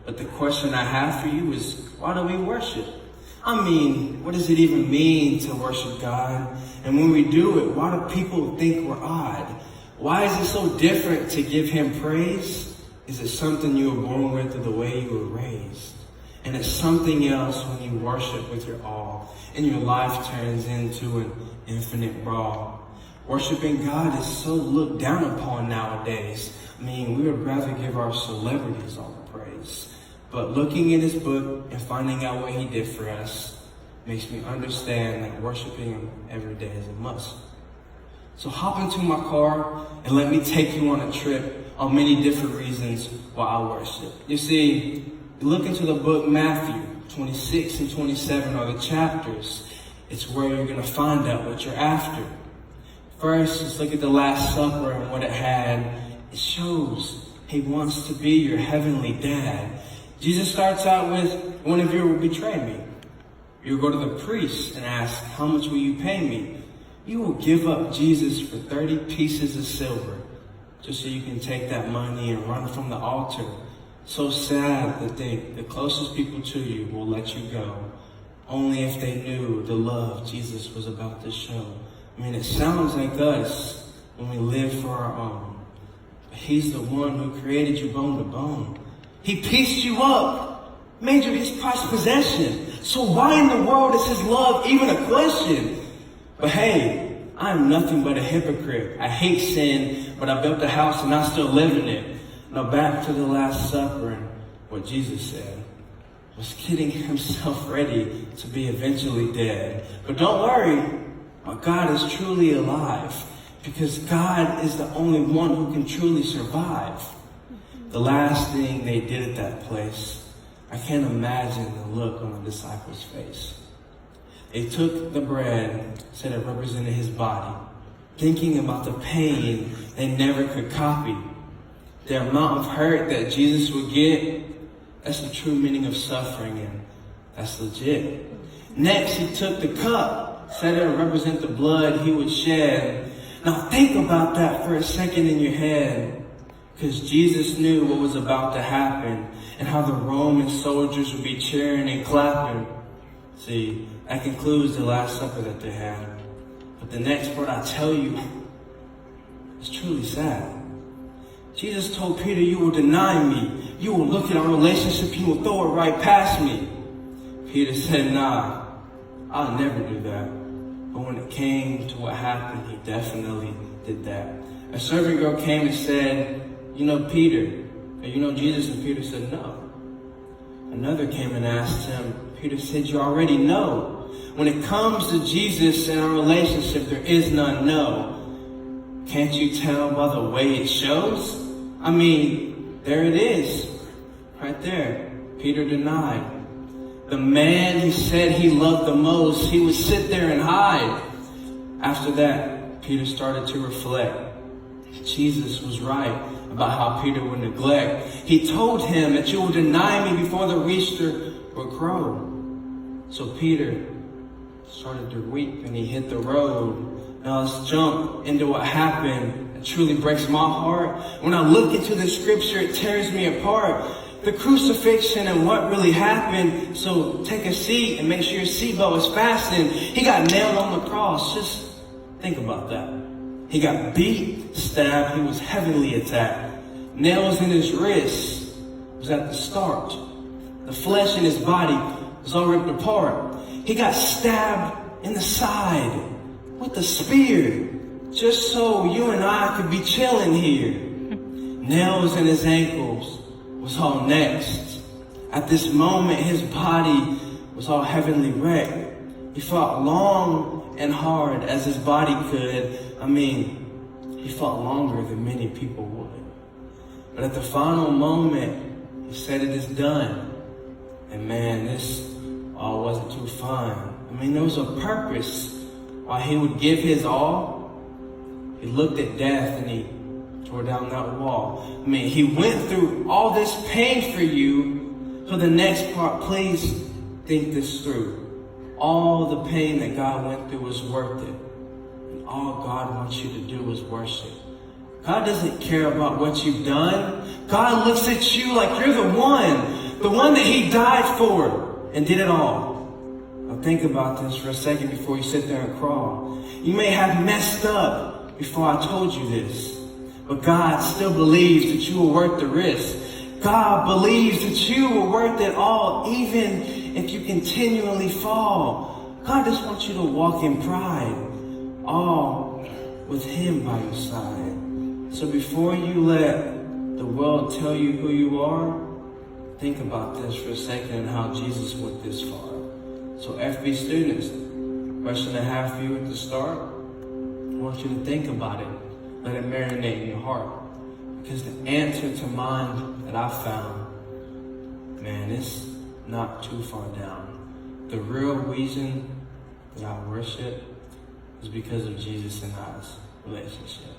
But the question I have for you is, why do we worship? I mean, what does it even mean to worship God? And when we do it, why do people think we're odd? Why is it so different to give him praise? Is it something you were born with or the way you were raised? And it's something else when you worship with your all and your life turns into an infinite brawl. Worshiping God is so looked down upon nowadays. I mean, we would rather give our celebrities all the praise. But looking in his book and finding out what he did for us makes me understand that worshiping him every day is a must. So hop into my car and let me take you on a trip on many different reasons why I worship. You see, you look into the book Matthew 26 and 27 are the chapters. It's where you're going to find out what you're after. First, let's look at the Last Supper and what it had. It shows he wants to be your heavenly dad. Jesus starts out with, one of you will betray me. You'll go to the priest and ask, how much will you pay me? You will give up Jesus for 30 pieces of silver just so you can take that money and run from the altar. So sad that the closest people to you will let you go, only if they knew the love Jesus was about to show. I mean, it sounds like us when we live for our own. But he's the one who created you bone to bone. He pieced you up, made you his prized possession. So why in the world is his love even a question? But hey, I am nothing but a hypocrite. I hate sin, but I built a house and I still live in it. Now back to the Last Supper and what Jesus said. Was getting himself ready to be eventually dead. But don't worry, my God is truly alive, because God is the only one who can truly survive. The last thing they did at that place, I can't imagine the look on the disciples' face. They took the bread, said it represented his body, thinking about the pain they never could copy. The amount of hurt that Jesus would get, that's the true meaning of suffering, and that's legit. Next, he took the cup, said it would represent the blood he would shed. Now think about that for a second in your head, because Jesus knew what was about to happen and how the Roman soldiers would be cheering and clapping. See, that concludes the Last Supper that they had. But the next part I tell you is truly sad. Jesus told Peter, you will deny me. You will look at our relationship, you will throw it right past me. Peter said, nah, I'll never do that. But when it came to what happened, he definitely did that. A servant girl came and said, you know Peter, or you know Jesus? And Peter said, no. Another came and asked him. Peter said, you already know. When it comes to Jesus and our relationship, there is none, no. Can't you tell by the way it shows? I mean, there it is. Right there. Peter denied. The man he said he loved the most, he would sit there and hide. After that, Peter started to reflect. Jesus was right about how Peter would neglect. He told him that you will deny me before the rooster would crow. So Peter started to weep and he hit the road. Now let's jump into what happened. It truly breaks my heart. When I look into the scripture, it tears me apart. The crucifixion and what really happened. So take a seat and make sure your seatbelt is fastened. He got nailed on the cross. Just think about that. He got beat, stabbed. He was heavily attacked. Nails in his wrists was at the start. The flesh in his body was all ripped apart. He got stabbed in the side with a spear, just so you and I could be chilling here. Nails in his ankles was all next. At this moment, his body was all heavenly wrecked. He fought long and hard as his body could. I mean, he fought longer than many people would. But at the final moment, he said it is done. And man, this all wasn't too fun. I mean, there was a purpose why he would give his all. He looked at death and he tore down that wall. I mean, he went through all this pain for you. So the next part, please think this through. All the pain that God went through was worth it. And all God wants you to do is worship. God doesn't care about what you've done. God looks at you like you're the the one that he died for and did it all. Now think about this for a second before you sit there and crawl. You may have messed up before I told you this, but God still believes that you were worth the risk. God believes that you were worth it all, even if you continually fall. God just wants you to walk in pride, all with him by your side. So before you let the world tell you who you are, think about this for a second and how Jesus went this far. So FB students, question I have for you at the start, I want you to think about it. Let it marinate in your heart. Because the answer to mine that I found, man, it's not too far down. The real reason that I worship is because of Jesus and I's relationship.